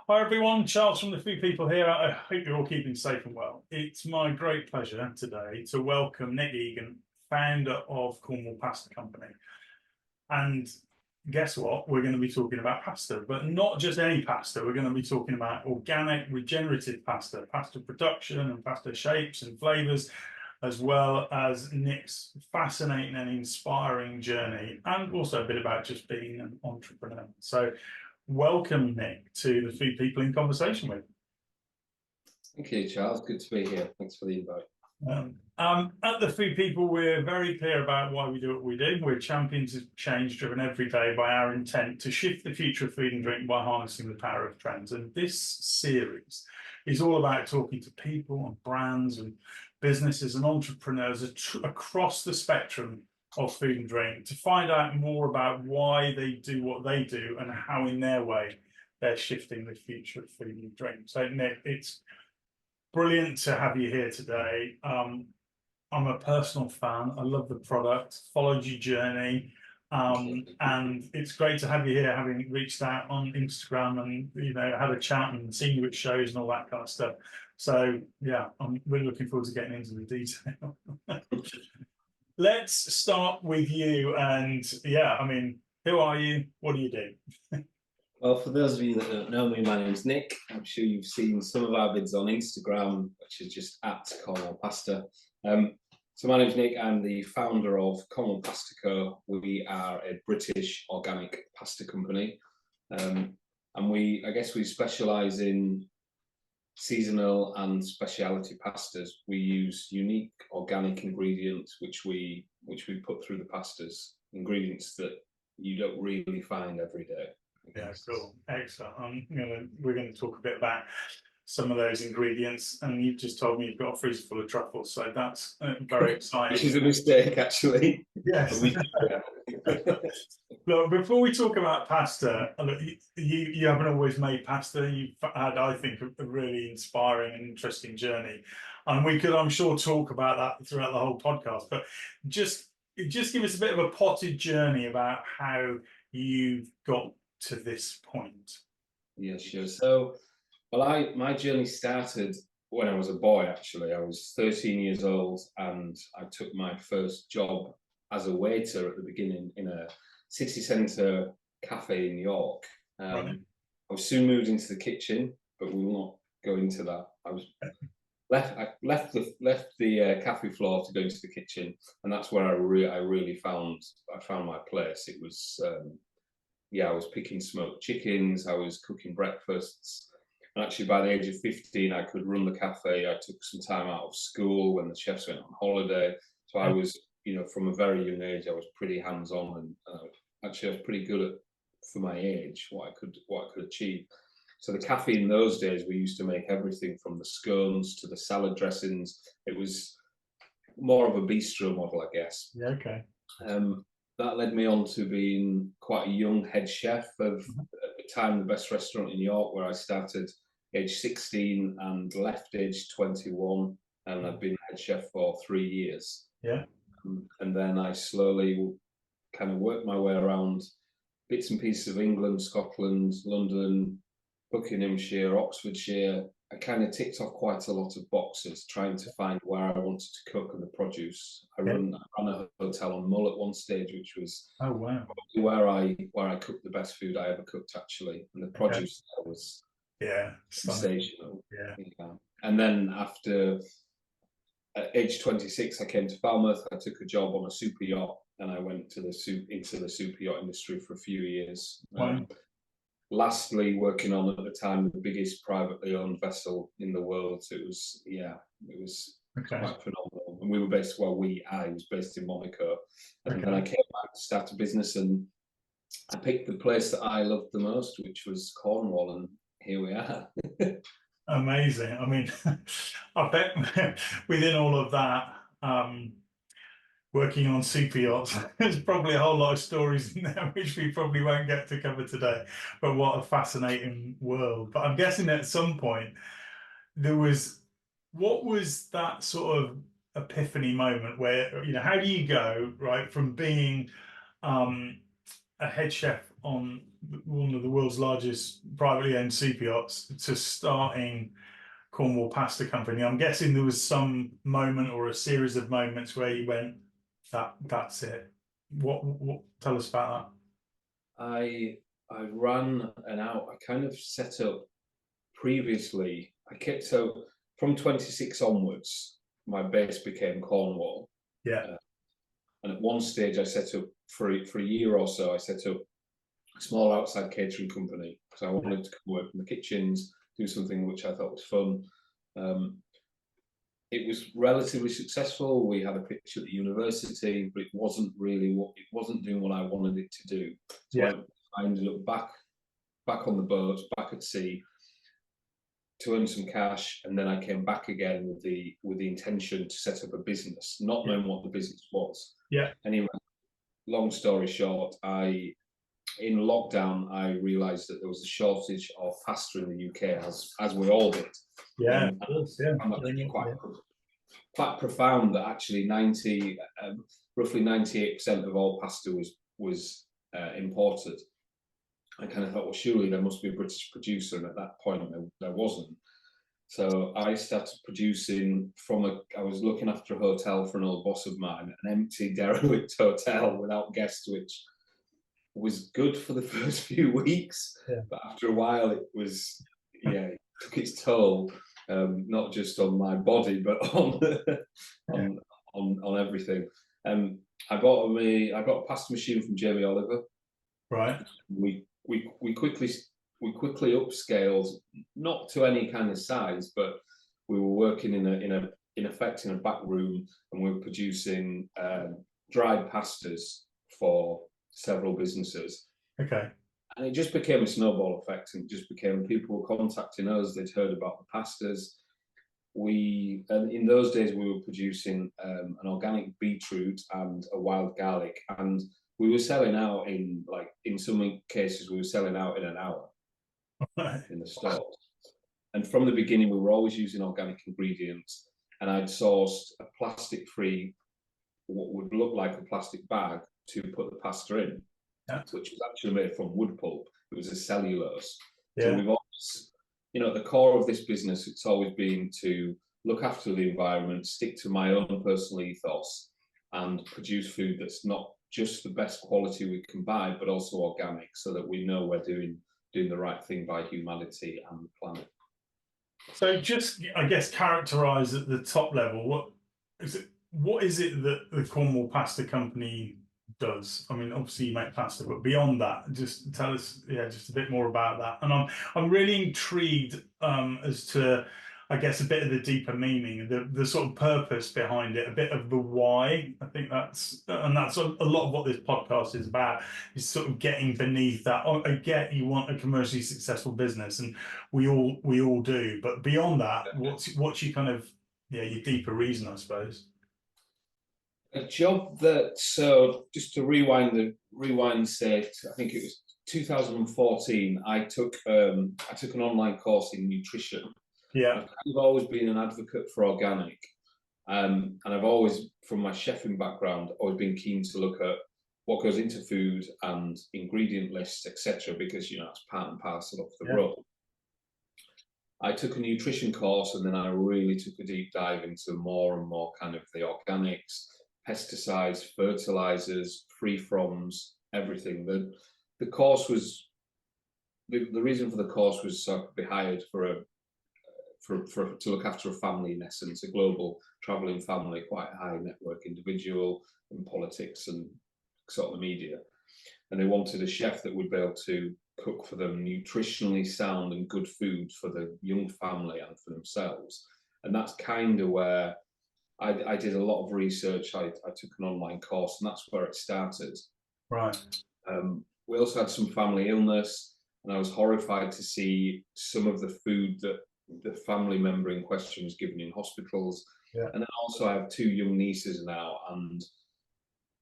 Hi everyone, Charles from the Food People here. I hope you're all keeping safe and well. It's my great pleasure today to welcome Nick Egan, founder of Cornwall Pasta Company. And guess what? We're going to be talking about pasta, but not just any pasta. We're going to be talking about organic, regenerative pasta, pasta production and pasta shapes and flavors, as well as Nick's fascinating and inspiring journey, and also a bit about just being an entrepreneur. So welcome, Nick, to the Food People in Conversation with. Thank you, Charles. Good to be here. Thanks for the invite. At the Food People, we're very clear about why we do what we do. We're champions of change driven every day by our intent to shift the future of food and drink by harnessing the power of trends. And this series is all about talking to people and brands and businesses and entrepreneurs across the spectrum of food and drink to find out more about why they do what they do and how in their way they're shifting the future of food and drink. So Nick, it's brilliant to have you here today. I'm a personal fan. I love the product, followed your journey, and it's great to have you here, having reached out on Instagram and had a chat and seen you at shows and all that kind of stuff. So yeah, I'm really looking forward to getting into the detail. Let's start with you, and yeah, I mean, who are you? What do you do? Well, for those of you that don't know me, my name's Nick. I'm sure you've seen some of our vids on Instagram, which is just at Cornwall Pasta. So my name's Nick. I'm the founder of Cornwall Pasta Co. We are a British organic pasta company, and I guess we specialise in seasonal and specialty pastas. We use unique organic ingredients which we put through the pastas, ingredients that you don't really find every day. Yeah, cool, excellent. We're going to talk a bit about some of those ingredients, and you've just told me you've got a freezer full of truffles, so that's very exciting. Which is a mistake, actually. Yes. Look, before we talk about pasta, look, you haven't always made pasta. You've had, I think, a really inspiring and interesting journey, and we could, I'm sure, talk about that throughout the whole podcast. But just give us a bit of a potted journey about how you've got to this point. Yeah, sure. So, well, my journey started when I was a boy. Actually, I was 13 years old, and I took my first job as a waiter at the beginning in a city centre cafe in York. Right. I was soon moved into the kitchen, but we will not go into that. I left the cafe floor to go into the kitchen, and that's where I really found my place. It was I was picking smoked chickens, I was cooking breakfasts, and actually by the age of 15 I could run the cafe. I took some time out of school when the chefs went on holiday, so I was, from a very young age, I was pretty hands-on, and actually I was pretty good at, for my age, what I could achieve. So the cafe in those days, we used to make everything from the scones to the salad dressings. It was more of a bistro model, I guess. Yeah, okay. That led me on to being quite a young head chef of, at the time, the best restaurant in York, where I started age 16 and left age 21, and I've been head chef for 3 years. Yeah. And then I slowly kind of worked my way around bits and pieces of England, Scotland, London, Buckinghamshire, Oxfordshire. I kind of ticked off quite a lot of boxes, trying to find where I wanted to cook and the produce. I ran a hotel on Mull at one stage, which was where I cooked the best food I ever cooked, actually, and the produce there was sensational. Yeah. And then after, at age 26, I came to Falmouth. I took a job on a super yacht, and I went into the super yacht industry for a few years. Lastly, working on, at the time, the biggest privately owned vessel in the world. So it was quite phenomenal. And we were based, I was based in Monaco. And then I came back to start a business, and I picked the place that I loved the most, which was Cornwall, and here we are. Amazing. I mean, I bet within all of that, working on super yachts, there's probably a whole lot of stories in there which we probably won't get to cover today, but what a fascinating world. But I'm guessing at some point what was that sort of epiphany moment where, how do you go right from being a head chef on one of the world's largest privately owned super yachts to starting Cornwall Pasta Company. I'm guessing there was some moment or a series of moments where you went, that's it. What tell us about that. I ran I kind of set up previously. So from 26 onwards, my base became Cornwall. Yeah. And at one stage, I set up for a year or so. I set up a small outside catering company because I wanted to work in the kitchens, do something which I thought was fun. It was relatively successful. We had a pitch at the university, but it wasn't doing what I wanted it to do. So I ended up back on the boat, back at sea, to earn some cash, and then I came back again with the intention to set up a business, not knowing what the business was. Yeah. Anyway, long story short, in lockdown I realised that there was a shortage of pasta in the UK, as we all did. Yeah, quite profound that actually roughly 98% of all pasta was imported. I kind of thought, well, surely there must be a British producer, and at that point there wasn't. So I started producing I was looking after a hotel for an old boss of mine, an empty, derelict hotel without guests, which was good for the first few weeks, but after a while it took its toll, not just on my body, but on everything. I got a pasta machine from Jamie Oliver. Right. We quickly upscaled, not to any kind of size, but we were working in effect in a back room, and we were producing dried pastas for several businesses. Okay. And it just became a snowball effect, and just became people were contacting us. They'd heard about the pastas. And in those days we were producing an organic beetroot and a wild garlic, and we were selling out in some cases we were selling out in an hour in the stores. And from the beginning we were always using organic ingredients, and I'd sourced a plastic-free, what would look like a plastic bag to put the pasta in, which was actually made from wood pulp. It was a cellulose. So we've always, at the core of this business, it's always been to look after the environment, stick to my own personal ethos, and produce food that's not just the best quality we can buy, but also organic, so that we know we're doing the right thing by humanity and the planet. So just, I guess, characterize at the top level, what is it that the Cornwall Pasta Company does? I mean, obviously you make pasta, but beyond that, just tell us, just a bit more about that. And I'm really intrigued as to, I guess, a bit of the deeper meaning, the sort of purpose behind it, a bit of the why. I think that's a lot of what this podcast is about, is sort of getting beneath that. I get you want a commercially successful business, and we all do, but beyond that, what's your kind of your deeper reason, I suppose? A job so just to rewind, say, I think it was 2014, I took an online course in nutrition. Yeah. I've kind of always been an advocate for organic, and I've always, from my chefing background, always been keen to look at what goes into food and ingredient lists, etc., because it's part and parcel of the role. I took a nutrition course, and then I really took a deep dive into more and more kind of the organics, pesticides, fertilizers, free-froms, everything. The course was the reason for the course was so I could be hired to look after a family, in essence, a global traveling family, quite a high network individual in politics and sort of the media. And they wanted a chef that would be able to cook for them nutritionally sound and good food for the young family and for themselves. And that's kind of where I did a lot of research. I took an online course, and that's where it started. Right. We also had some family illness, and I was horrified to see some of the food that the family member in question was given in hospitals. And then also I have two young nieces now, and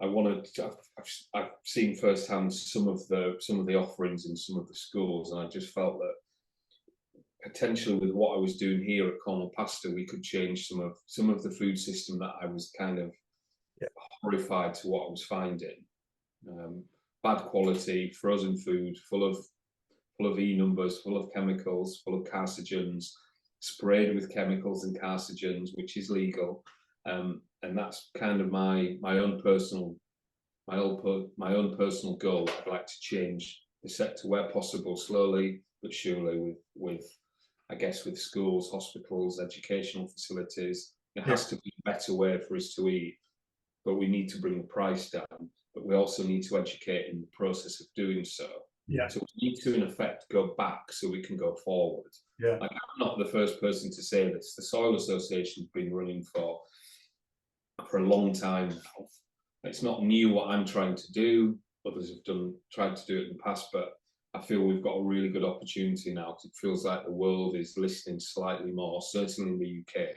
I've seen firsthand some of the offerings in some of the schools, and I just felt that potentially with what I was doing here at Cornwall Pasta, we could change some of the food system that I was kind of horrified to what I was finding. bad quality, frozen food, full of E numbers, full of chemicals, full of carcinogens, sprayed with chemicals and carcinogens, which is legal. And that's kind of my own personal goal. I'd like to change the sector where possible, slowly but surely, with I guess with schools, hospitals, educational facilities. There has to be a better way for us to eat, but we need to bring the price down. But we also need to educate in the process of doing so. Yeah. So we need to, in effect, go back so we can go forward. Yeah. Like, I'm not the first person to say this. The Soil Association's been running for a long time now. It's not new what I'm trying to do. Others have tried to do it in the past, but I feel we've got a really good opportunity now, because it feels like the world is listening slightly more, certainly in the UK,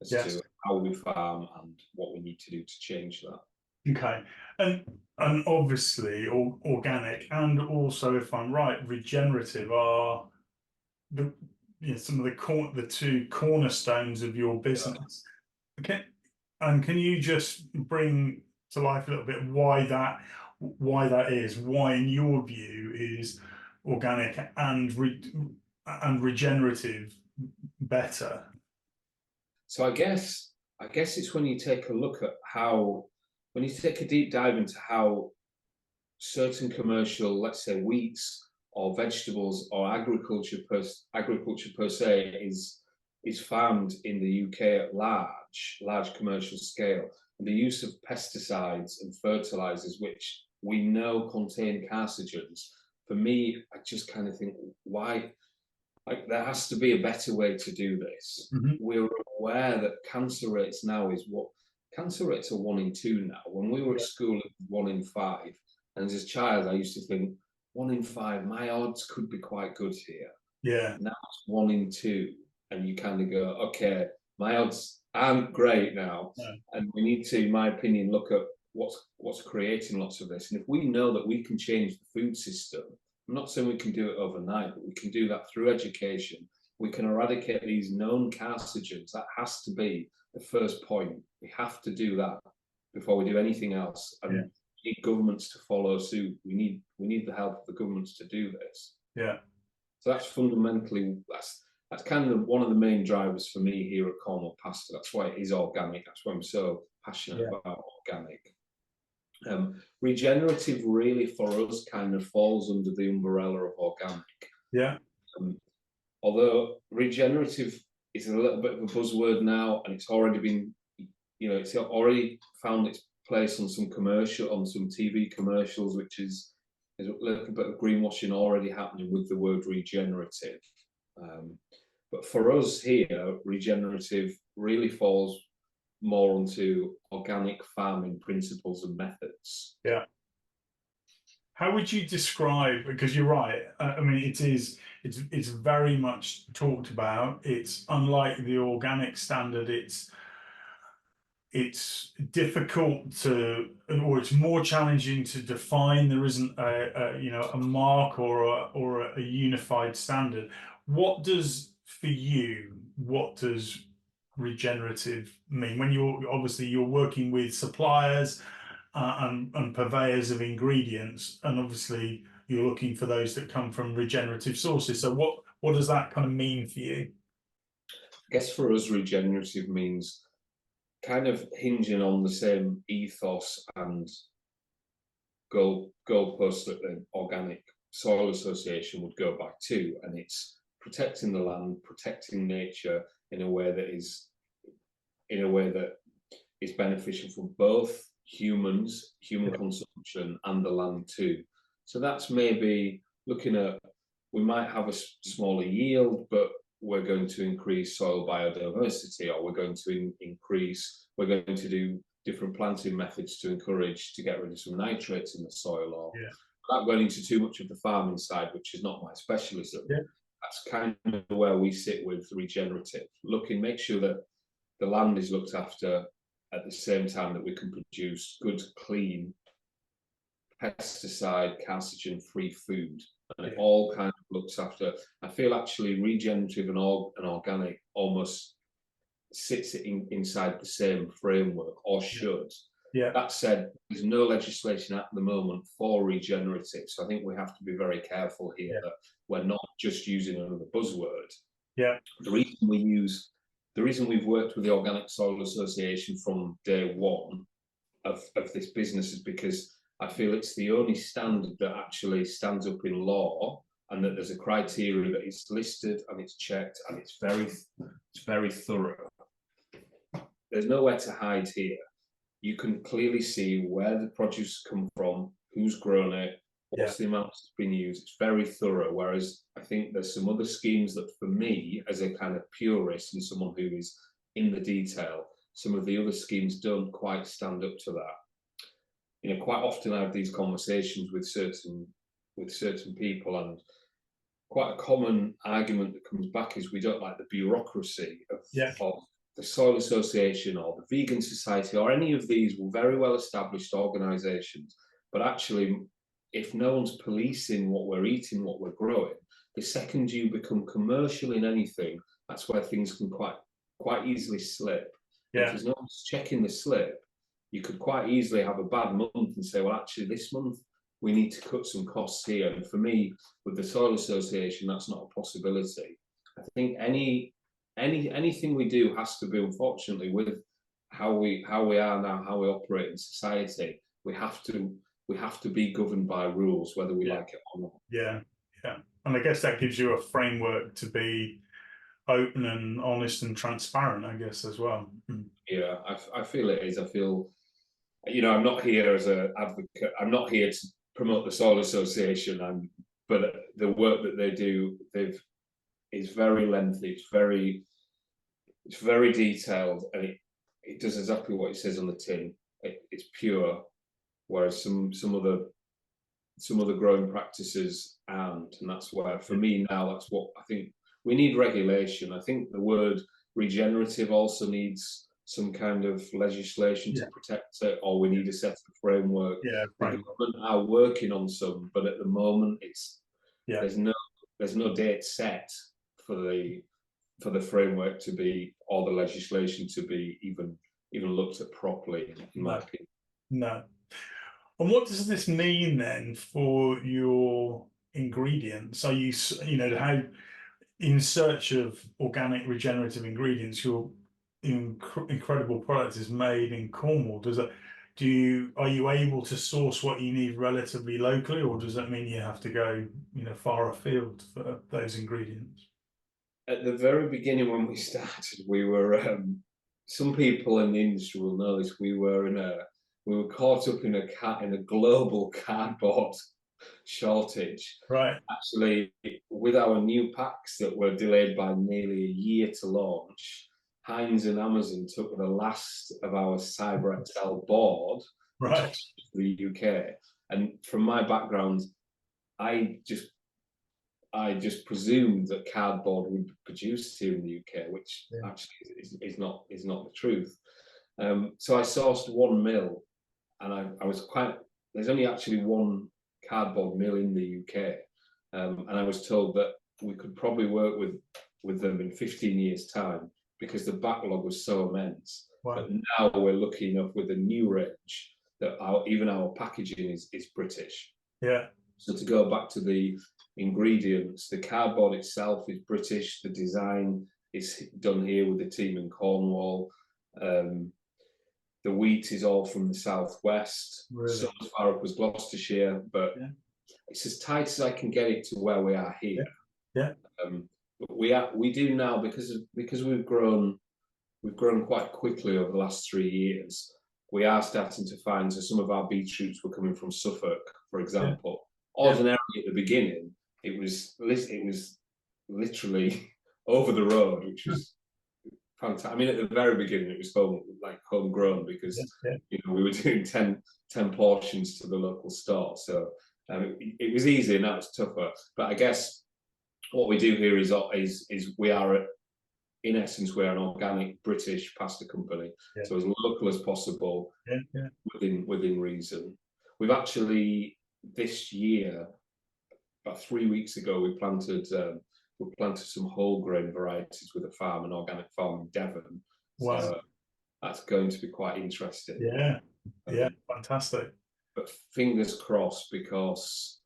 as to how we farm and what we need to do to change that. Okay, and obviously organic, and also, if I'm right, regenerative are some of the two cornerstones of your business. Okay, and can you just bring to life a little bit why that is? Why, in your view, is organic and regenerative better? So I guess it's when you take a look at when you take a deep dive into how certain commercial, let's say, wheats or vegetables or agriculture per se is farmed in the UK at large commercial scale, and the use of pesticides and fertilizers, which we know contain carcinogens. For me, I just kind of think, why? Like, there has to be a better way to do this. Mm-hmm. We're aware that cancer rates now cancer rates are 1 in 2 now. When we were at school, it was 1 in 5. And as a child, I used to think 1 in 5, my odds could be quite good here. Yeah. Now it's 1 in 2. And you kind of go, okay, my odds aren't great now. Yeah. And we need to, in my opinion, look at what's creating lots of this. And if we know that we can change the food system, I'm not saying we can do it overnight, but we can do that through education. We can eradicate these known carcinogens. That has to be the first point. We have to do that before we do anything else. And we need governments to follow suit. We need the help of the governments to do this. Yeah. So that's fundamentally, that's kind of one of the main drivers for me here at Cornwall Pasta. That's why it is organic. That's why I'm so passionate about organic. Regenerative really for us kind of falls under the umbrella of organic. Yeah. Although regenerative is a little bit of a buzzword now, and it's already been, it's already found its place on some TV commercials, which is a little bit of greenwashing already happening with the word regenerative. But for us here, regenerative really falls more onto organic farming principles and methods. Yeah. How would you describe, because you're right, I mean, it's very much talked about. It's unlike the organic standard. It's difficult to, or it's more challenging to define. There isn't a mark or a unified standard. What does regenerative mean when you're working with suppliers and purveyors of ingredients, and obviously you're looking for those that come from regenerative sources? So what does that kind of mean for you? I guess for us, regenerative means kind of hinging on the same ethos and goalposts that the Organic Soil Association would go back to, and it's protecting the land, protecting nature in a way that is beneficial for both human consumption and the land too. So that's maybe looking at, we might have a smaller yield, but we're going to increase soil biodiversity, or we're going to do different planting methods to get rid of some nitrates in the soil, or without going into too much of the farming side, which is not my specialism. That's kind of where we sit with regenerative, make sure that the land is looked after at the same time that we can produce good, clean, pesticide, carcinogen-free food. And it all kind of looks after. I feel actually regenerative and organic almost sits inside the same framework, or should. Yeah. That said, there's no legislation at the moment for regenerative, so I think we have to be very careful here that we're not just using another buzzword. Yeah. The reason we've worked with the Organic Soil Association from day one of this business is because I feel it's the only standard that actually stands up in law, and that there's a criteria that it's listed and it's checked and it's very thorough. There's nowhere to hide here. You can clearly see where the produce come from, who's grown it, what's the amount that's been used. It's very thorough. Whereas I think there's some other schemes that, for me, as a kind of purist and someone who is in the detail, some of the other schemes don't quite stand up to that. You know, quite often I have these conversations with certain people, and quite a common argument that comes back is we don't like the bureaucracy of the Soil Association or the Vegan Society or any of these very well established organisations. But actually, if no one's policing what we're eating, what we're growing, the second you become commercial in anything, that's where things can quite easily slip. If there's no one's checking the slip, you could quite easily have a bad month and say, well, actually, this month we need to cut some costs here. And for me, with the Soil Association, that's not a possibility. I think anything we do has to be, unfortunately, with how we are now, how we operate in society, we have to be governed by rules, whether we like it or not. Yeah. And I guess that gives you a framework to be open and honest and transparent, I guess, as well. Yeah, I feel it is. I feel, you know, I'm not here as an advocate. I'm not here to promote the Soil Association, but the work that they do, is very lengthy. It's very detailed, and it does exactly what it says on the tin. It's pure, whereas some other growing practices aren't, and that's where, for me now, that's what I think we need regulation. I think the word regenerative also needs some kind of legislation to protect it, or we need a set of framework. The government are working on some, but at the moment there's no date set for the framework to be, or the legislation to be even looked at properly, in my opinion. No. And what does this mean then for your ingredients? Are you how, in search of organic regenerative ingredients, your incredible product is made in Cornwall? Are you able to source what you need relatively locally, or does that mean you have to go, far afield for those ingredients? At the very beginning, when we started, we were some people in the industry will know this. We were caught up in a global cardboard shortage. Right. Actually, with our new packs that were delayed by nearly a year to launch, Heinz and Amazon took the last of our Cyber XL board to the UK. And from my background, I just presumed that cardboard would be produced here in the UK, which actually is not the truth. So I sourced one mill, and I was there's only actually one cardboard mill in the UK, and I was told that we could probably work with them in 15 years' time, because the backlog was so immense. Wow. But now we're looking up with a new range that even our packaging is British. Yeah. So to go back to the ingredients, the cardboard itself is British. The design is done here with the team in Cornwall. The wheat is all from the southwest. Really? So as far up as Gloucestershire, but it's as tight as I can get it to where we are here. Yeah. But we do now, because we've grown quite quickly over the last 3 years. We are starting to find, so some of our beetroots were coming from Suffolk, for example. Ordinarily at the beginning, it was literally over the road, which was fantastic. I mean, at the very beginning, it was homegrown, because we were doing 10 portions to the local store. So it was easy, and that was tougher. But I guess what we do here is we are, in essence, we're an organic British pasta company. Yeah. So as local as possible, within reason. We've actually, this year, about 3 weeks ago, we planted some whole grain varieties with an organic farm in Devon. Wow. So that's going to be quite interesting. Yeah. Yeah, fantastic. But fingers crossed, because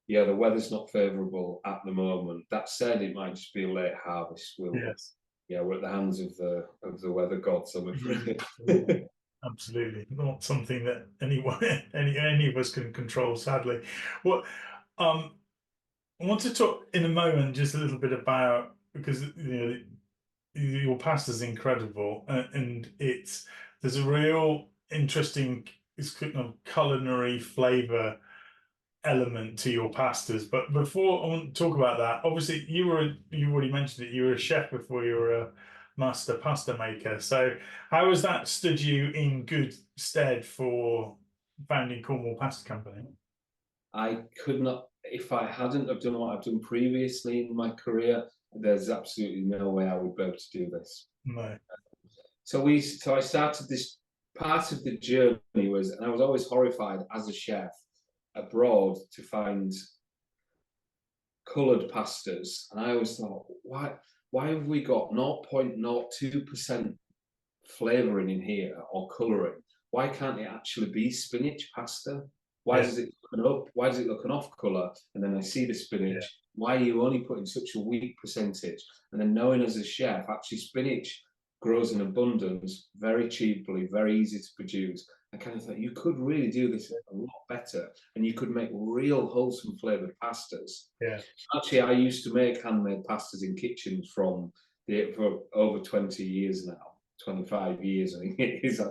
yeah, the weather's not favourable at the moment. That said, it might just be a late harvest. Yes. Yeah, we're at the hands of the weather gods, I'm afraid. Absolutely, not something that anyone, any of us can control, sadly. Well, I want to talk in a moment just a little bit about, because your pasta's incredible, and there's a real interesting, it's kind of culinary flavor element to your pastas. But before I want to talk about that, obviously you already mentioned it, you were a chef before you were a master pasta maker. So how has that stood you in good stead for founding Cornwall Pasta Company? I could not, if I hadn't have done what I've done previously in my career, there's absolutely no way I would be able to do this. No. So I started this, part of the journey was, and I was always horrified as a chef abroad to find coloured pastas, and I always thought, why have we got 0.02% flavouring in here or colouring? Why can't it actually be spinach pasta? Why does it look up? Why does it look an off colour? And then I see the spinach. Why are you only putting such a weak percentage? And then knowing as a chef, actually spinach grows in abundance, very cheaply, very easy to produce. I kind of thought you could really do this a lot better, and you could make real wholesome flavoured pastas. Yeah. Actually, I used to make handmade pastas in kitchens for over 20 years now, 25 years, I think it is.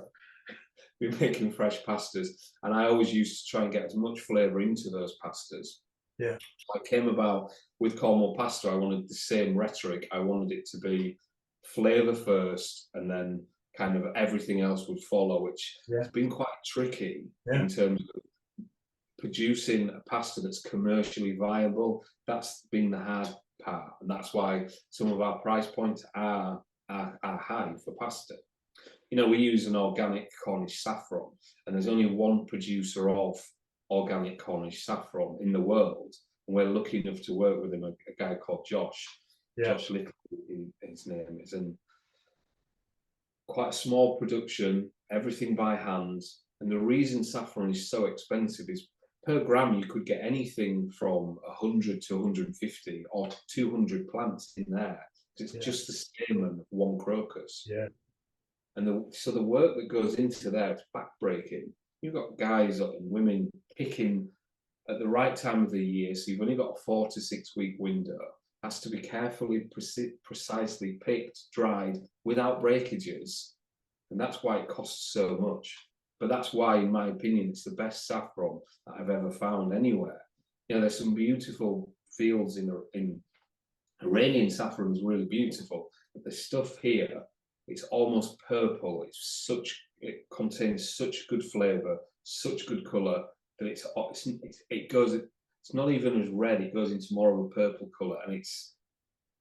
We're making fresh pastas, and I always used to try and get as much flavour into those pastas. Yeah. So I came about with Cornwall Pasta. I wanted the same rhetoric. I wanted it to be flavour first, and then kind of everything else would follow, which has been quite tricky in terms of producing a pasta that's commercially viable. That's been the hard part, and that's why some of our price points are high for pasta. You know, we use an organic Cornish saffron, and there's only one producer of organic Cornish saffron in the world, and we're lucky enough to work with him, a guy called Josh. Josh Little, his name is, and quite a small production, everything by hand. And the reason saffron is so expensive is per gram you could get anything from 100 to 150 or 200 plants in there. It's just the stamen of one crocus. Yeah. And so the work that goes into there, it's backbreaking. You've got guys and women picking at the right time of the year, so you've only got a 4 to 6 week window. Has to be carefully, precisely picked, dried, without breakages, and that's why it costs so much. But that's why, in my opinion, it's the best saffron that I've ever found anywhere. You know, there's some beautiful fields in Iranian saffron is really beautiful, but the stuff here, it's almost purple. It contains such good flavour, such good colour that it goes. It's not even as red. It goes into more of a purple colour, and it's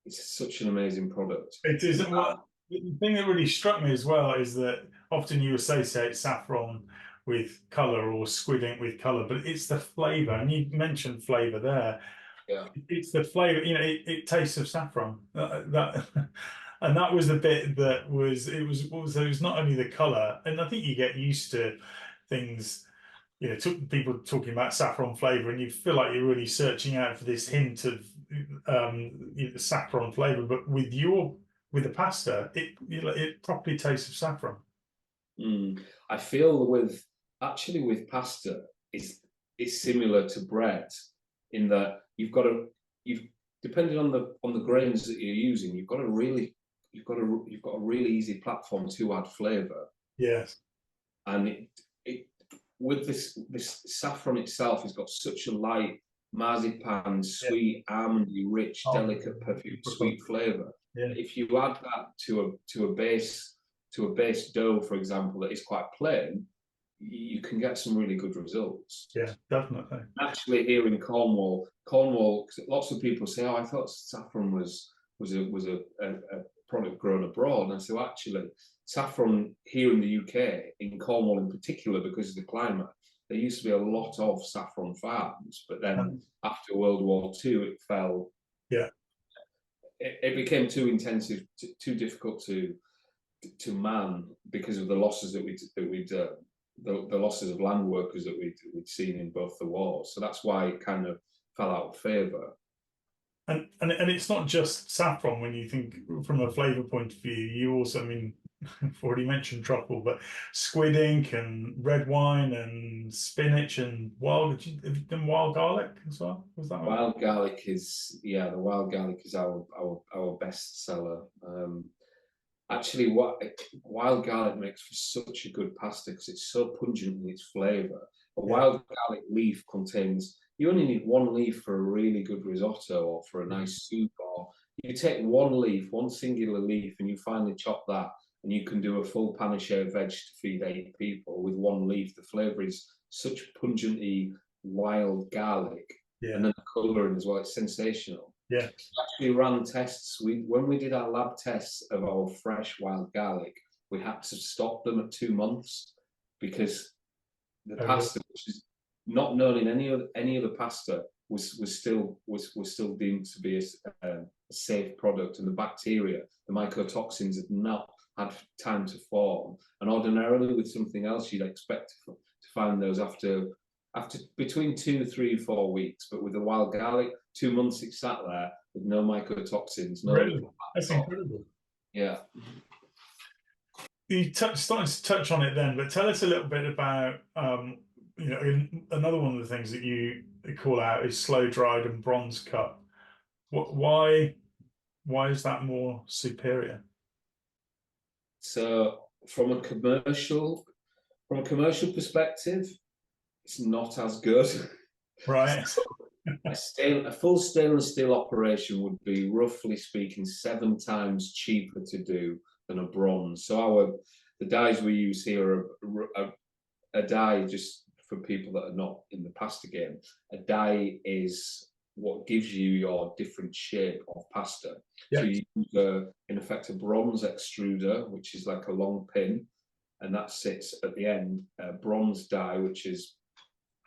such an amazing product. It is. Well, the thing that really struck me as well is that often you associate saffron with colour or squid ink with colour, but it's the flavour. And you mentioned flavour there. Yeah. It's the flavour. You know, it tastes of saffron. And that was the bit that was. It was not only the colour, and I think you get used to things. You know, people talking about saffron flavour, and you feel like you're really searching out for this hint of saffron flavour. But with the pasta, it properly tastes of saffron. I feel with pasta, it's similar to bread in that you've depending on the grains that you're using, you've got a really easy platform to add flavour. Yes, and with this saffron itself has got such a light marzipan, sweet, almondy, rich, delicate, perfumed, sweet flavour. If you add that to a base dough, for example, that is quite plain, you can get some really good results. Yeah, definitely. Actually, here in Cornwall, lots of people say, "Oh, I thought saffron was a product grown abroad." And I say, well, actually, saffron here in the UK, in Cornwall in particular, because of the climate, there used to be a lot of saffron farms, but then after World War II, it fell. Yeah, it became too intensive, too difficult to man because of the losses that we'd done. the losses of land workers that we'd seen in both the wars. So that's why it kind of fell out of favour. And it's not just saffron when you think from a flavour point of view. You also, I mean, I've already mentioned truffle, but squid ink and red wine and spinach and have you done wild garlic as well? Was that right? Wild garlic is, yeah, the wild garlic is our best seller. Actually, wild garlic makes for such a good pasta because it's so pungent in its flavour. A wild garlic leaf contains, you only need one leaf for a really good risotto or for a nice soup, or you take one leaf, one singular leaf, and you finely chop that, and you can do a full panache of veg to feed 8 people with one leaf. The flavour is such pungently wild garlic, and then the colouring as well, it's sensational. Yeah. We actually ran tests. When we did our lab tests of our fresh wild garlic, we had to stop them at 2 months because the pasta, which is not known in any other pasta, was still deemed to be a safe product, and the bacteria, the mycotoxins, had not had time to form. And ordinarily, with something else, you'd expect to find those after between 2, 3, 4 weeks, but with the wild garlic, 2 months it sat there with no mycotoxins. No, really? That's incredible. Yeah. You started to touch on it then, but tell us a little bit about, another one of the things that you call out is slow dried and bronze cut. Why is that more superior? So from a commercial perspective, it's not as good. Right. A full stainless steel operation would be, roughly speaking, 7 times cheaper to do than a bronze. So the dyes we use here are a dye, just for people that are not in the pasta game. A dye is what gives you your different shape of pasta. So you use in effect a bronze extruder, which is like a long pin, and that sits at the end. A bronze dye, which is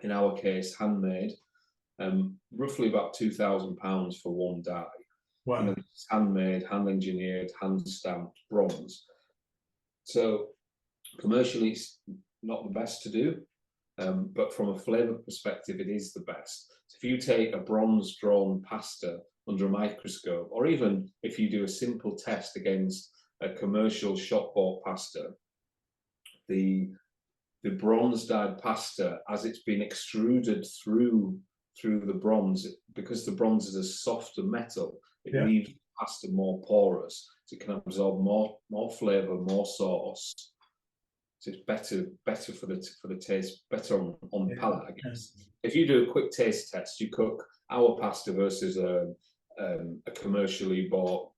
in our case handmade, roughly about £2,000 for one dye. Wow. It's handmade, hand engineered, hand stamped bronze. So commercially, it's not the best to do, but from a flavour perspective, it is the best. So if you take a bronze drawn pasta under a microscope, or even if you do a simple test against a commercial shop bought pasta, the bronze dyed pasta, as it's been extruded through the bronze, because the bronze is a softer metal, it leaves the pasta more porous, so it can absorb more flavour, more sauce. So it's better for the taste, better on the palate, I guess. If you do a quick taste test, you cook our pasta versus a commercially bought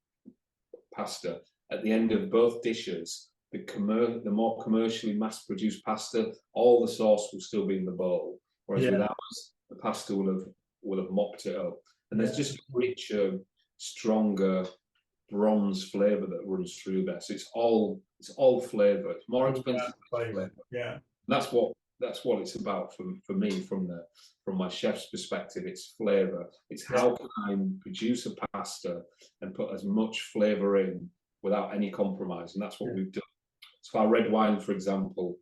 pasta. At the end of both dishes, the more commercially mass-produced pasta, all the sauce will still be in the bowl, whereas with ours, the pasta will have mopped it up, and there's just a richer, stronger bronze flavour that runs through there. So it's all flavour. It's more expensive flavour. Yeah, that's what it's about for me, from my chef's perspective. It's flavour. It's how can I produce a pasta and put as much flavour in without any compromise, and that's what we've done. So our red wine, for example,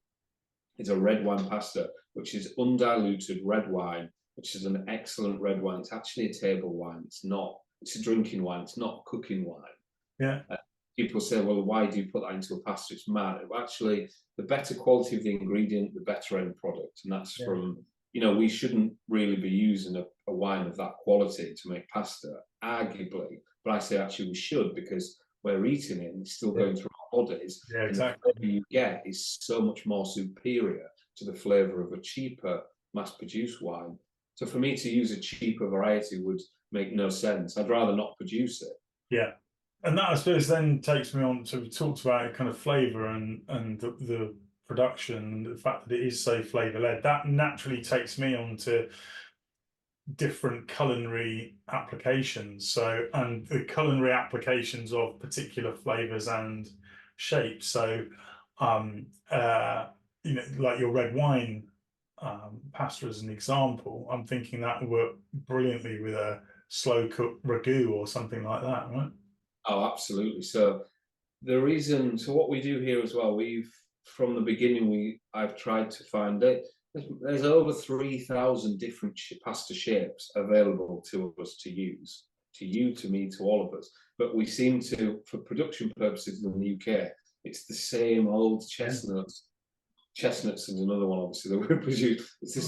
is a red wine pasta, which is undiluted red wine, which is an excellent red wine. It's actually a table wine. It's a drinking wine. It's not a cooking wine. Yeah. People say, well, why do you put that into a pasta? It's mad. Well, actually, the better quality of the ingredient, the better end product. And that's from, we shouldn't really be using a wine of that quality to make pasta, arguably. But I say actually we should, because we're eating it and it's still going through our bodies. Yeah, exactly. And the flavour you get is so much more superior to the flavour of a cheaper mass-produced wine. So for me to use a cheaper variety would make no sense. I'd rather not produce it. Yeah. And that, I suppose, then takes me on to, we talked about kind of flavour and the production and the fact that it is so flavour-led. That naturally takes me on to different culinary applications. So, and the culinary applications of particular flavours and shapes. So, like your red wine pasta as an example, I'm thinking that would work brilliantly with a slow cooked ragu or something like that, right? Oh, absolutely. So what we do here as well, we've from the beginning, I've tried to find it. There's over 3,000 different pasta shapes available to us to use, to you, to me, to all of us. But we seem to, for production purposes in the UK, it's the same old chestnuts. Chestnuts is another one, obviously, that we produce. It's the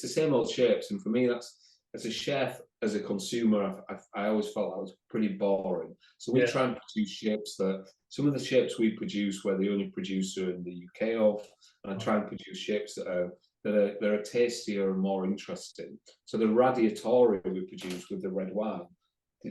same old shapes. And for me, that's, as a chef, as a consumer, I always felt that was pretty boring. So we try and produce shapes that, some of the shapes we produce, we're the only producer in the UK of, and I try and produce shapes that are tastier and more interesting. So the radiatori we produce with the red wine.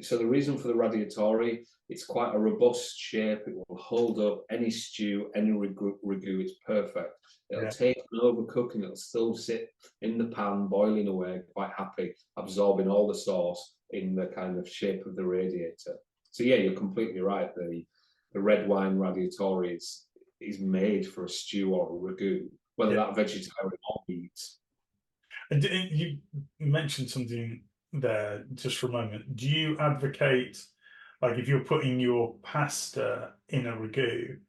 So the reason for the radiatori, it's quite a robust shape. It will hold up any stew, any ragu. It's perfect. It'll take an overcook and it'll still sit in the pan, boiling away, quite happy, absorbing all the sauce in the kind of shape of the radiator. So yeah, you're completely right. The red wine radiatori is made for a stew or a ragu, whether that vegetarian or meat. And you mentioned something there just for a moment. Do you advocate, like, if you're putting your pasta in a ragu,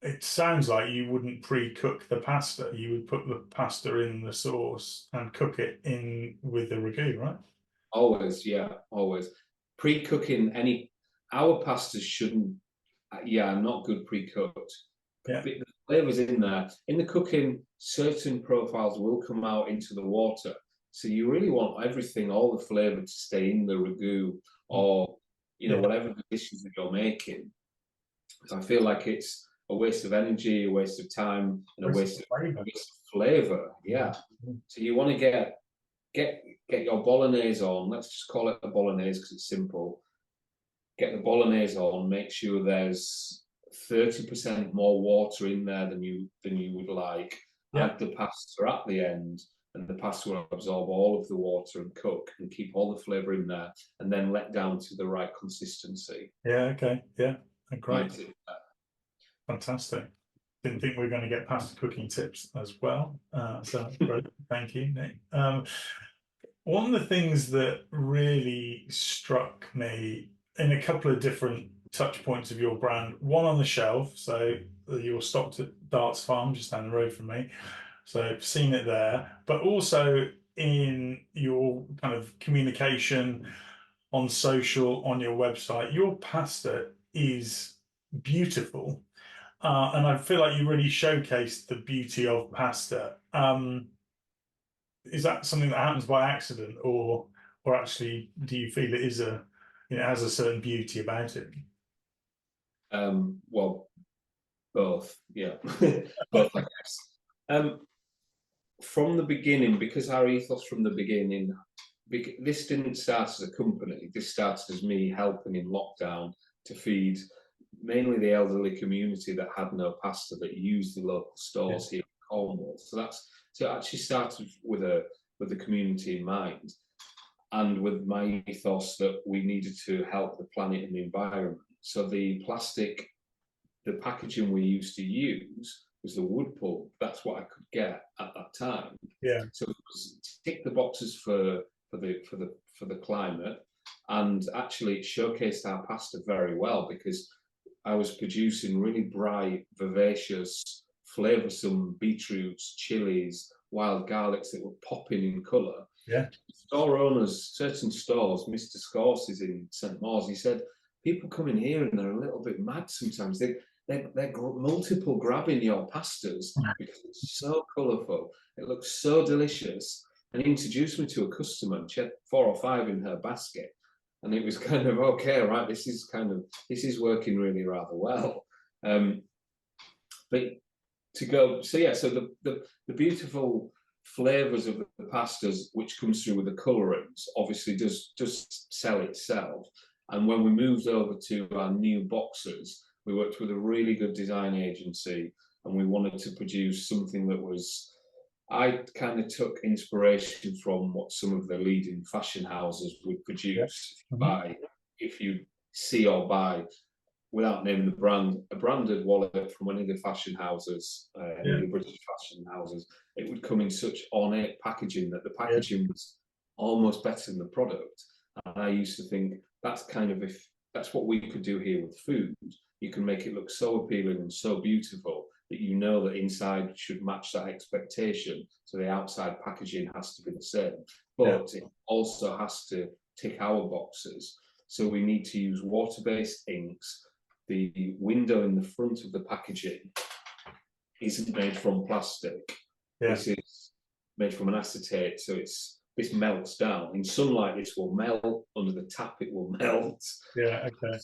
it sounds like you wouldn't pre-cook the pasta. You would put the pasta in the sauce and cook it in with the ragu, right? Always, yeah, always. Pre-cooking our pastas shouldn't, not good pre-cooked. Yeah. The flavors in there. In the cooking, certain profiles will come out into the water. So you really want everything, all the flavor to stay in the ragu or, whatever the dishes that you're making. So I feel like it's a waste of energy, a waste of time, and a waste of flavor. Yeah. So you want to get your bolognese on. Let's just call it a bolognese because it's simple. Get the bolognese on. Make sure there's 30% more water in there than you would like. Add the pasta at the end, and the pasta will absorb all of the water and cook and keep all the flavor in there, and then let down to the right consistency. Yeah. Okay. Yeah. Great. Fantastic. Fantastic. Didn't think we were going to get pasta cooking tips as well. So great. Thank you, Nick. One of the things that really struck me in a couple of different touch points of your brand, one on the shelf, so you're stocked at Darts Farm just down the road from me, so I've seen it there, but also in your kind of communication on social, on your website, your pasta is beautiful, and I feel like you really showcased the beauty of pasta. Is that something that happens by accident, or actually do you feel it is has a certain beauty about it? Well, both, yeah. Both, I guess. From the beginning, because our ethos from the beginning, this didn't start as a company. This started as me helping in lockdown to feed mainly the elderly community that had no pasta, that used the local stores here in Cornwall. So it actually started with the community in mind, and with my ethos that we needed to help the planet and the environment. So the packaging we used to use was the wood pulp. That's what I could get at that time. Yeah. So it was tick the boxes for the climate, and actually it showcased our pasta very well because I was producing really bright, vivacious, flavoursome beetroots, chilies, wild garlics that were popping in colour. Yeah. Store owners, certain stores, Mr. Scorsese in St. Mawes, he said, people come in here and they're a little bit mad sometimes. They're multiple grabbing your pastas because it's so colourful. It looks so delicious. And he introduced me to a customer, and she had 4 or 5 in her basket. And it was kind of, okay, right, this is working really rather well. But to go, so the beautiful flavours of the pastas, which comes through with the colourings, obviously does sell itself. And when we moved over to our new boxes, we worked with a really good design agency, and we wanted to produce something that was, I kind of took inspiration from what some of the leading fashion houses would produce. If you see or buy, without naming the brand, a branded wallet from any of the fashion houses, any of the British fashion houses, it would come in such ornate packaging that the packaging was almost better than the product. And I used to think that's kind of, that's what we could do here with food. You can make it look so appealing and so beautiful that you know that inside should match that expectation. So the outside packaging has to be the same, but it also has to tick our boxes. So we need to use water-based inks. The window in the front of the packaging isn't made from plastic. This is made from an acetate, so this melts down. In sunlight, this will melt. Under the tap, it will melt. Yeah, okay.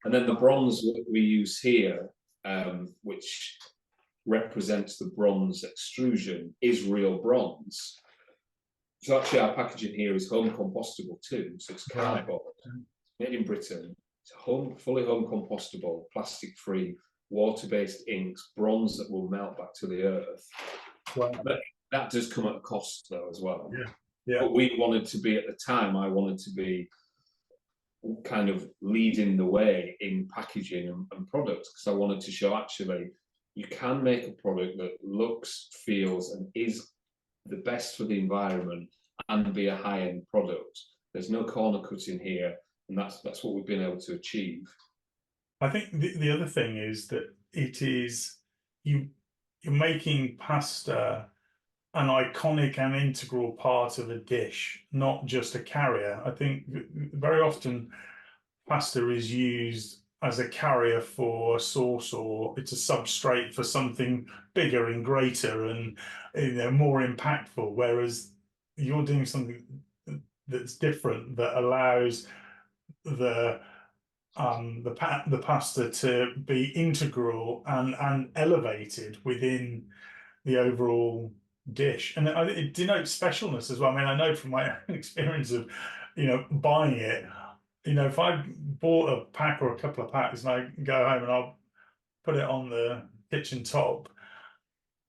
And then the bronze that we use here, which represents the bronze extrusion, is real bronze. So actually our packaging here is home compostable too. So it's cardboard, made in Britain. It's fully home compostable, plastic free, water-based inks, bronze that will melt back to the earth. Wow. But that does come at a cost though as well. But we wanted to be, at the time, I wanted to be kind of leading the way in packaging and products, because I wanted to show actually you can make a product that looks, feels and is the best for the environment and be a high-end product. There's no corner cutting here, and that's what we've been able to achieve. I think the other thing is that it is you're making pasta an iconic and integral part of a dish, not just a carrier. I think very often pasta is used as a carrier for sauce, or it's a substrate for something bigger and greater and more impactful, whereas you're doing something that's different, that allows the pasta to be integral and elevated within the overall dish, and it denotes specialness as well. I mean, I know from my own experience of buying it, if I bought a pack or a couple of packs and I go home and I'll put it on the kitchen top,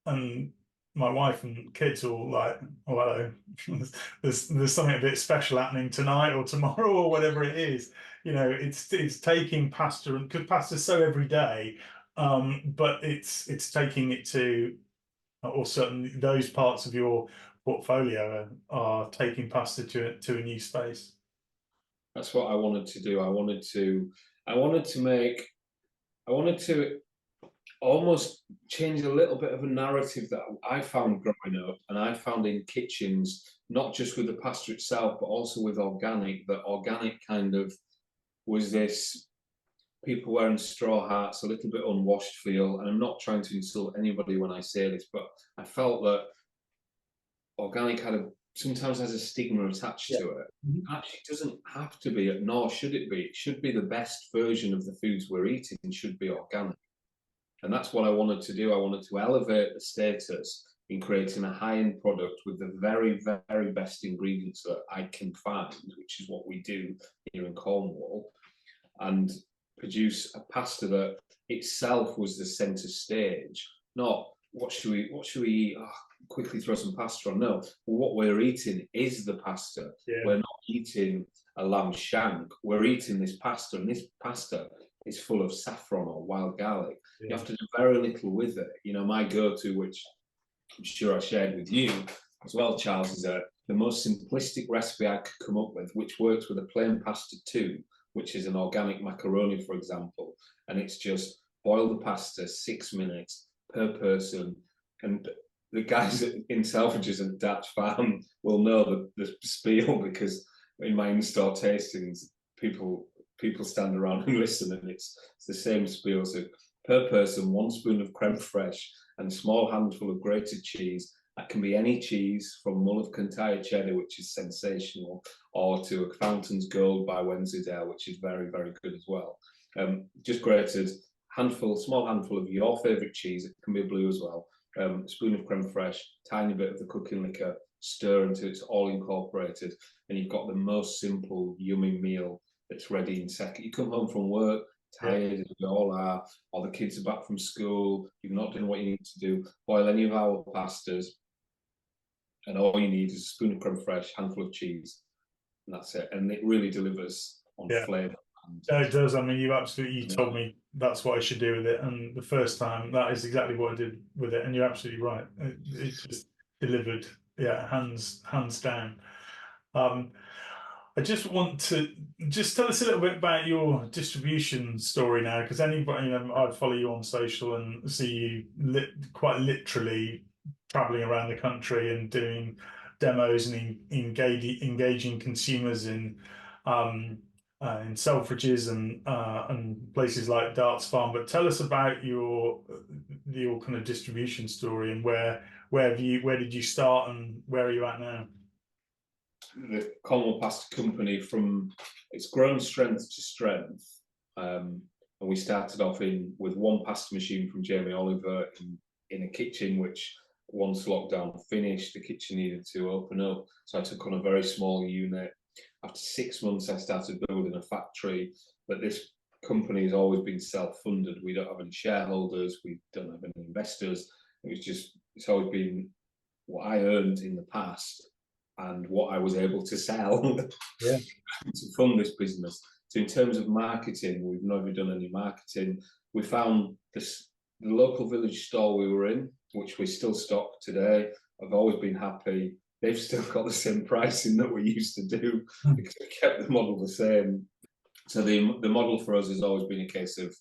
and my wife and kids are all like, oh hello, there's something a bit special happening tonight or tomorrow or whatever it is. It's taking pasta, because pasta's so everyday, but it's taking it to, or certainly those parts of your portfolio are taking pasta to a new space. That's what I wanted to do. I wanted to almost change a little bit of a narrative that I found growing up, and I found in kitchens, not just with the pasta itself, but also with organic, that organic kind of was this people wearing straw hats, a little bit unwashed feel. And I'm not trying to insult anybody when I say this, but I felt that organic sometimes has a stigma attached to it. Actually, it doesn't have to be, nor should it be. It should be the best version of the foods we're eating and should be organic. And that's what I wanted to do. I wanted to elevate the status in creating a high-end product with the very, very best ingredients that I can find, which is what we do here in Cornwall, and produce a pasta that itself was the center stage, not what should we eat? Oh, quickly throw some pasta on. No, what we're eating is the pasta. We're not eating a lamb shank. We're eating this pasta, and this pasta is full of saffron or wild garlic. You have to do very little with it. My go-to, which I'm sure I shared with you as well, Charles, is the most simplistic recipe I could come up with, which works with a plain pasta too, which is an organic macaroni, for example. And it's just boil the pasta 6 minutes per person. And the guys in Selfridges and Dutch Farm will know the spiel, because in my in-store tastings, people stand around and listen, and it's the same spiel. So per person, 1 spoon of creme fraiche and a small handful of grated cheese. That can be any cheese, from Mull of Kintyre cheddar, which is sensational, or to a Fountains Gold by Wensleydale, which is very, very good as well. Just grated, small handful of your favorite cheese. It can be a blue as well. A spoon of creme fraiche, tiny bit of the cooking liquor, stir until it's all incorporated, and you've got the most simple, yummy meal that's ready in second. You come home from work, tired as we all are, or the kids are back from school, you've not done what you need to do, boil any of our pastas, and all you need is a spoon of creme fraiche, handful of cheese, and that's it. And it really delivers on flavour. Yeah, it does. I mean, you told me that's what I should do with it, and the first time that is exactly what I did with it, and you're absolutely right. It just delivered, hands down. I just want to just tell us a little bit about your distribution story now, because anybody, I follow you on social and see you quite literally traveling around the country and doing demos and engaging consumers in Selfridges and places like Darts Farm. But tell us about your kind of distribution story and where did you start and where are you at now? The Cornwall Pasta Company, from it's grown strength to strength, and we started off with one pasta machine from Jamie Oliver in a kitchen which, once lockdown finished, the kitchen needed to open up, so I took on a very small unit. After 6 months I started building a factory, but this company has always been self-funded. We don't have any shareholders, we don't have any investors. It's always been what I earned in the past and what I was able to sell to fund this business. So in terms of marketing, we've never done any marketing. We found the local village store we were in, which we still stock today. I've always been happy. They've still got the same pricing that we used to do because we kept the model the same. So the model for us has always been a case of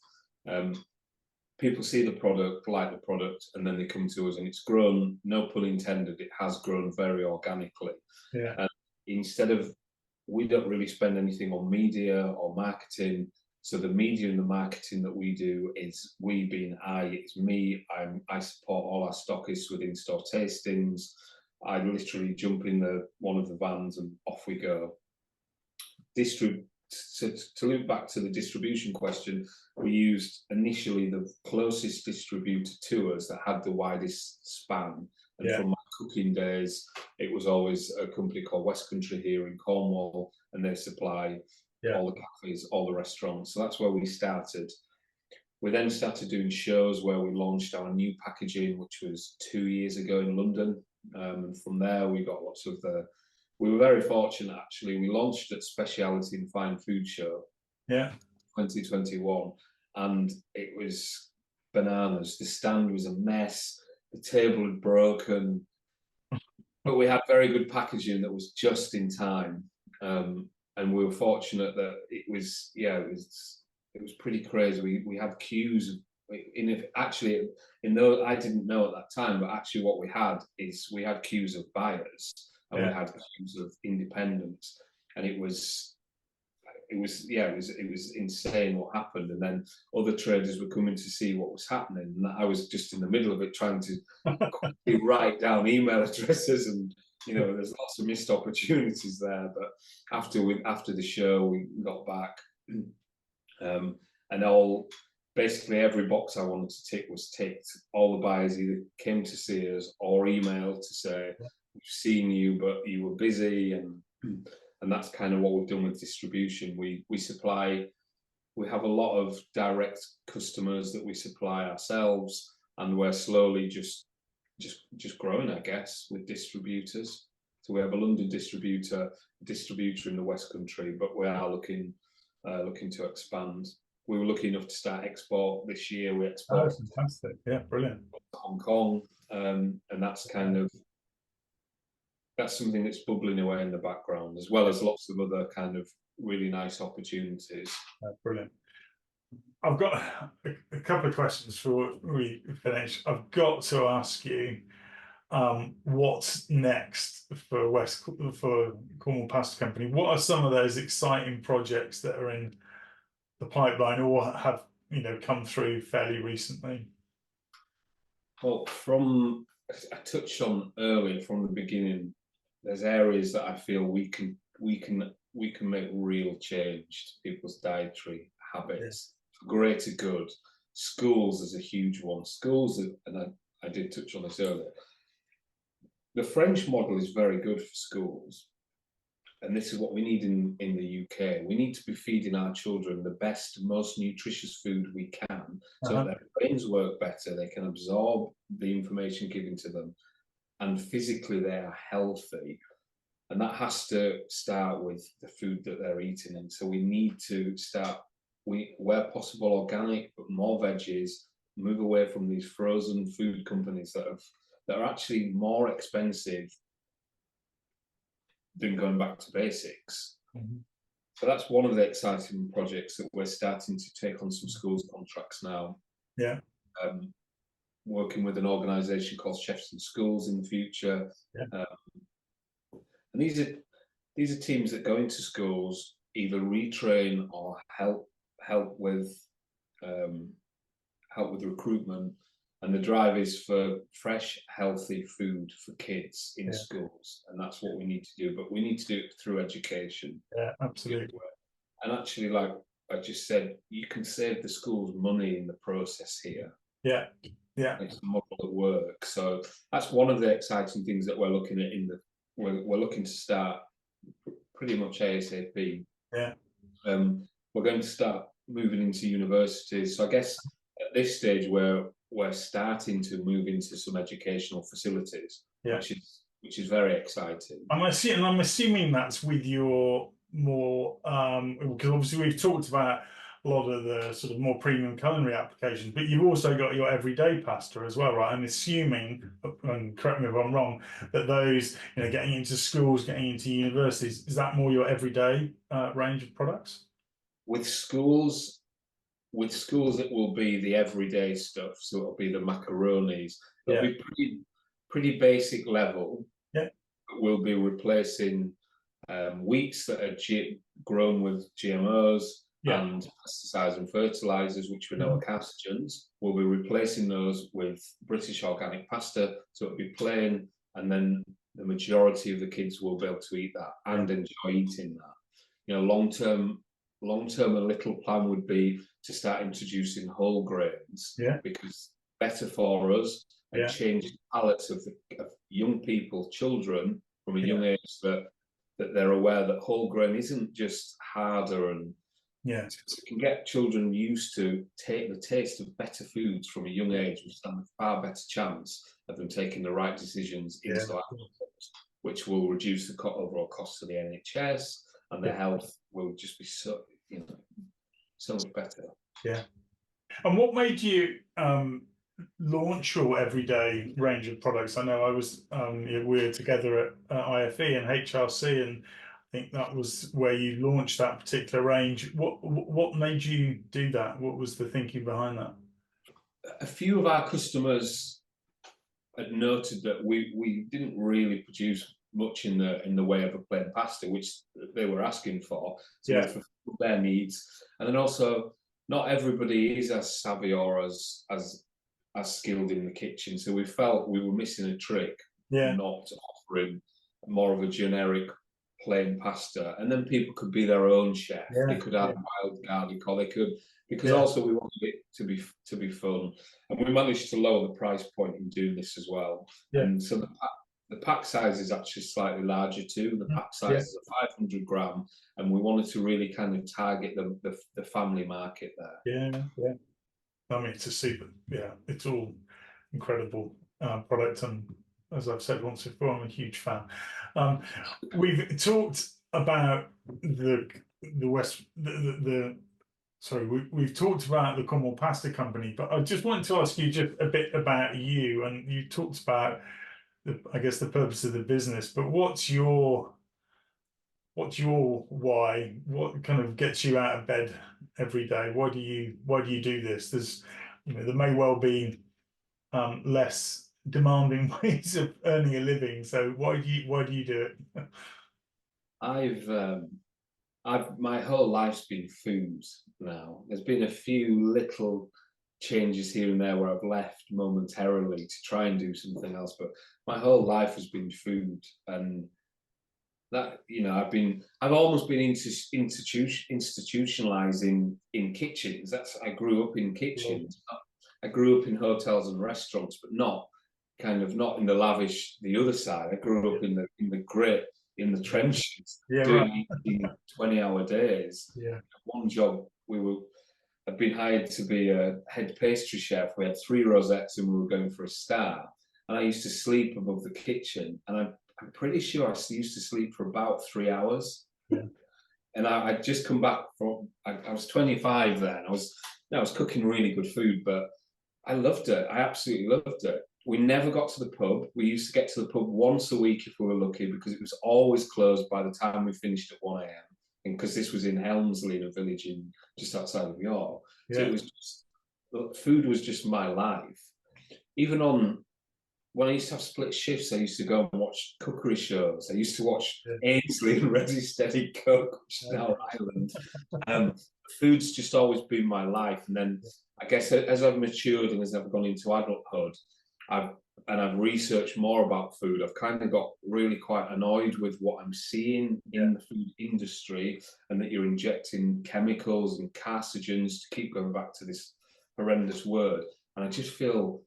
people see the product, like the product, and then they come to us, and it's grown, no pun intended, it has grown very organically. Yeah. And we don't really spend anything on media or marketing. So the media and the marketing that we do is we being it's me. I support all our stockists with in-store tastings. I literally jump in one of the vans and off we go. To loop back to the distribution question, we used initially the closest distributor to us that had the widest span. And from my cooking days, it was always a company called West Country here in Cornwall, and they supply all the cafes, all the restaurants. So that's where we started. We then started doing shows where we launched our new packaging, which was 2 years ago in London. And from there, we got lots of we were very fortunate, actually. We launched at Speciality and Fine Food Show 2021, and it was bananas. The stand was a mess. The table had broken. But we had very good packaging that was just in time. And we were fortunate that it was pretty crazy. We had queues. I didn't know at that time, but actually what we had queues of buyers. And we had queues of independents, and it was insane what happened. And then other traders were coming to see what was happening, and I was just in the middle of it trying to quickly write down email addresses, and there's lots of missed opportunities there. But after the show, we got back, and basically every box I wanted to tick was ticked. All the buyers either came to see us or emailed to say, we've seen you, but you were busy, and that's kind of what we've done with distribution. We have a lot of direct customers that we supply ourselves, and we're slowly just growing, I guess, with distributors. So we have a London distributor in the West Country, but we are looking to expand. We were lucky enough to start export this year. We export. Oh, fantastic! Yeah, brilliant. Hong Kong, and that's something that's bubbling away in the background, as well as lots of other kind of really nice opportunities. Brilliant. I've got a couple of questions before we finish. I've got to ask you, what's next for Cornwall Pasta Company? What are some of those exciting projects that are in the pipeline or have come through fairly recently? Well, I touched on earlier from the beginning, there's areas that I feel we can make real change to people's dietary habits for greater good. Schools is a huge one. Schools, and I did touch on this earlier. The French model is very good for schools, and this is what we need in the UK. We need to be feeding our children the best, most nutritious food we can, so that their brains work better, they can absorb the information given to them, and physically they are healthy. And that has to start with the food that they're eating. And so we need to start, where possible, organic, but more veggies, move away from these frozen food companies that are actually more expensive than going back to basics. So that's one of the exciting projects that we're starting to take on some schools contracts now. Yeah. Working with an organisation called Chefs in Schools in the future. Yeah. And these are teams that go into schools, either retrain or help with recruitment. And the drive is for fresh, healthy food for kids in schools, and that's what we need to do. But we need to do it through education. Yeah, absolutely. And actually, like I just said, you can save the schools money in the process here. Yeah, yeah. It's a model that works. So that's one of the exciting things that we're looking at. We're looking to start pretty much ASAP. Yeah. We're going to start moving into universities. So I guess at this stage we're starting to move into some educational facilities, which is very exciting. I'm assuming that's with your more because obviously we've talked about a lot of the sort of more premium culinary applications, but you've also got your everyday pasta as well, right? I'm assuming, and correct me if I'm wrong, that those, getting into schools, getting into universities, is that more your everyday range of products? With schools, it will be the everyday stuff. So it'll be the macaronis. It'll be pretty basic level. Yeah. We'll be replacing wheats that are grown with GMOs and pesticides and fertilizers, which we know are carcinogens. We'll be replacing those with British organic pasta. So it'll be plain, and then the majority of the kids will be able to eat that and enjoy eating that. Long-term, a little plan would be to start introducing whole grains, because better for us and change the palates of young people, children from a young age, that they're aware that whole grain isn't just harder, and to can get children used to take the taste of better foods from a young age, we stand a far better chance of them taking the right decisions into adulthood, which will reduce the overall costs of the NHS, and their health will just be so much better. Yeah. And what made you launch your everyday range of products? I know we were together at IFE and HRC, and I think that was where you launched that particular range. What made you do that? What was the thinking behind that? A few of our customers had noted that we didn't really produce much in the way of a plain pasta, which they were asking for, so we fulfilled their needs. And then also, not everybody is as savvy or as skilled in the kitchen, so we felt we were missing a trick, not offering more of a generic plain pasta, and then people could be their own chef. They could add wild garlic, or they could, because also we wanted it to be fun, and we managed to lower the price point in doing this as well. And so the pack size is actually slightly larger too. The pack size is a 500 gram, and we wanted to really kind of target the family market there. Yeah. I mean, it's all incredible product, and as I've said once before, I'm a huge fan. We've talked about we've talked about the Cornwall Pasta Company, but I just wanted to ask you just a bit about you. And you talked about I guess the purpose of the business, but what's your why? What kind of gets you out of bed every day? Why do you do this? There may well be less demanding ways of earning a living. So why do you do it? My whole life's been food now. There's been a few little changes here and there where I've left momentarily to try and do something else, but my whole life has been food. And that, I've almost been institutionalizing in kitchens. I grew up in kitchens. I grew up in hotels and restaurants, but not in the lavish, the other side. I grew up in the grit, in the trenches, doing 20-hour days. One job, I'd been hired to be a head pastry chef. We had 3 rosettes and we were going for a star. And I used to sleep above the kitchen, and I'm pretty sure I used to sleep for about 3 hours. And I'd just come back from, I was 25 then. I was cooking really good food, but I loved it. I absolutely loved it. We never got to the pub. We used to get to the pub once a week if we were lucky, because it was always closed by the time we finished at 1 a.m. because this was in Helmsley, in a village just outside of York. So Yeah. it was just, food was just my life. Even when I used to have split shifts, I used to go and watch cookery shows. I used to watch Ainsley and Ready Steady Cook, which is now Ireland. Food's just always been my life. And then I guess as I've matured and as I've gone into adulthood, I've researched more about food. I've kind of got really quite annoyed with what I'm seeing in the food industry, and that you're injecting chemicals and carcinogens, to keep going back to this horrendous word. And I just feel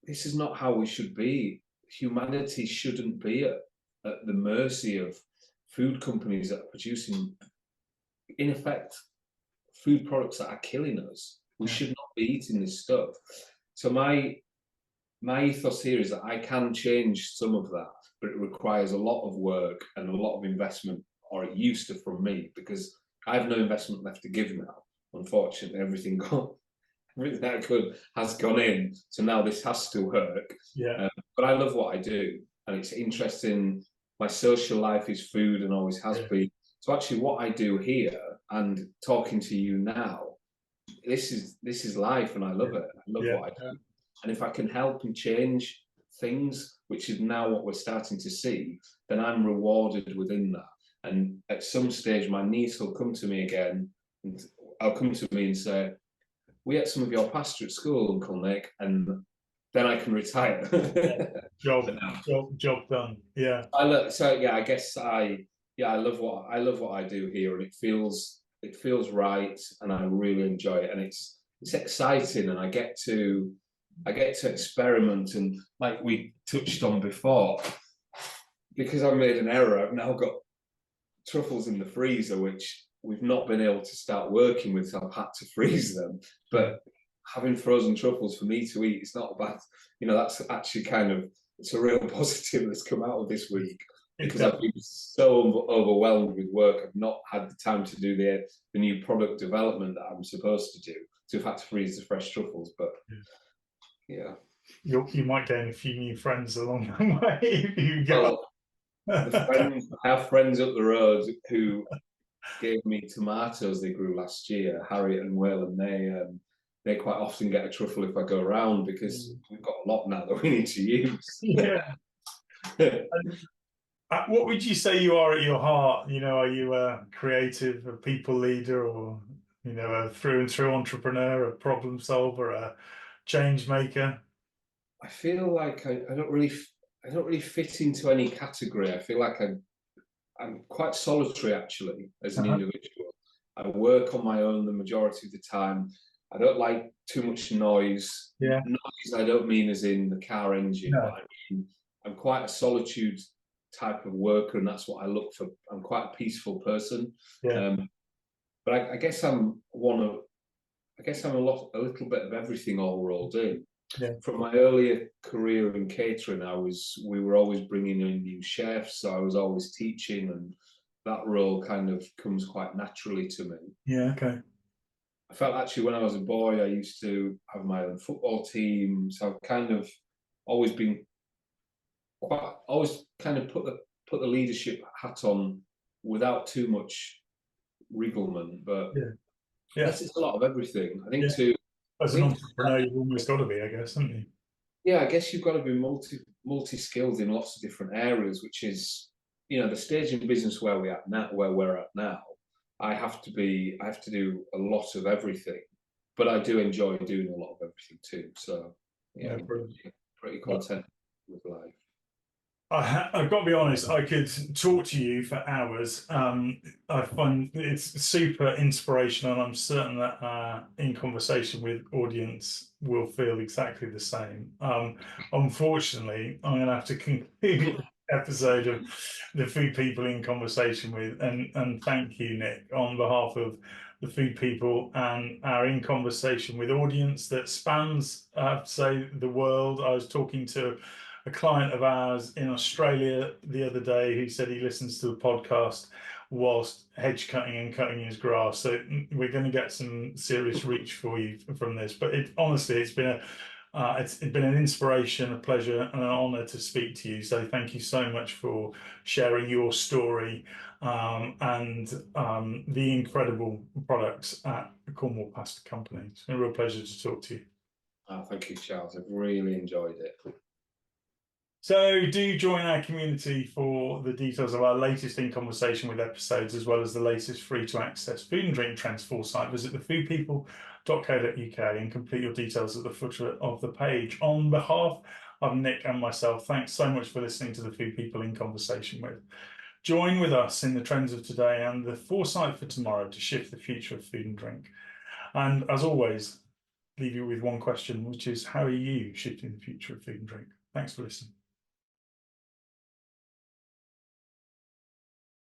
this is not how we should be. Humanity shouldn't be at the mercy of food companies that are producing, in effect, food products that are killing us. We should not be eating this stuff. So my ethos here is that I can change some of that, but it requires a lot of work and a lot of investment, or it used to, from me, because I have no investment left to give now. Unfortunately, everything that I could has gone in, so now this has to work. But I love what I do, and it's interesting. My social life is food and always has been. So actually what I do here and talking to you now, this is life, and I love it. I love what I do. And if I can help and change things, which is now what we're starting to see, then I'm rewarded within that. And at some stage my niece will come to me again, and I'll come to me and say, we ate some of your pasta at school, Uncle Nick, and then I can retire. Job done. Yeah. I guess I love what I do here, and it feels right, and I really enjoy it, and it's exciting, and I get to experiment, and like we touched on before, because I made an error, I've now got truffles in the freezer, which we've not been able to start working with, so I've had to freeze them. But having frozen truffles for me to eat, it's not bad. That's actually it's a real positive that's come out of this week, because I've been so overwhelmed with work. I've not had the time to do the new product development that I'm supposed to do. So I've had to freeze the fresh truffles, but you might gain a few new friends along the way if you go. I have friends up the road who gave me tomatoes they grew last year, Harriet and Will, and they quite often get a truffle if I go around, because we've got a lot now that we need to use. What would you say you are at your heart? Are you a creative, a people leader, or a through and through entrepreneur, a problem solver, a change maker? I feel like I don't really fit into any category. I feel like I'm quite solitary, actually, as an individual. I work on my own the majority of the time. I don't like too much noise. Noise, I don't mean as in the car engine, but I mean, I'm quite a solitude type of worker, and that's what I look for. I'm quite a peaceful person. But I guess I'm a little bit of everything all rolled in. From my earlier career in catering, we were always bringing in new chefs, so I was always teaching, and that role kind of comes quite naturally to me. I felt actually when I was a boy, I used to have my own football team, so I've kind of always kind of put the leadership hat on without too much wrigglement. But it's a lot of everything. I think as an entrepreneur, you've almost got to be, I guess, haven't you? Yeah, I guess you've got to be multi-skilled in lots of different areas, which is, the stage in business where we're at now. I have to do a lot of everything, but I do enjoy doing a lot of everything too. So I'm pretty content with life. I've got to be honest, I could talk to you for hours. I find it's super inspirational, and I'm certain that in conversation with audience will feel exactly the same. Unfortunately, I'm going to have to conclude the episode of the Food People in Conversation with, and thank you, Nick, on behalf of the Food People and our In Conversation with audience that spans, say, the world. I was talking to a client of ours in Australia the other day who said he listens to the podcast whilst hedge cutting and cutting his grass. So we're going to get some serious reach for you from this. But honestly, it's been It's been an inspiration, a pleasure, and an honour to speak to you. So thank you so much for sharing your story and the incredible products at the Cornwall Pasta Company. It's been a real pleasure to talk to you. Thank you, Charles. I've really enjoyed it. So do join our community for the details of our latest In Conversation with episodes, as well as the latest free to access food and drink trends foresight. Visit thefoodpeople.co.uk and complete your details at the footer of the page. On behalf of Nick and myself, thanks so much for listening to the Food People in Conversation with. Join with us in the trends of today and the foresight for tomorrow to shift the future of food and drink. And as always, leave you with one question, which is, how are you shifting the future of food and drink? Thanks for listening.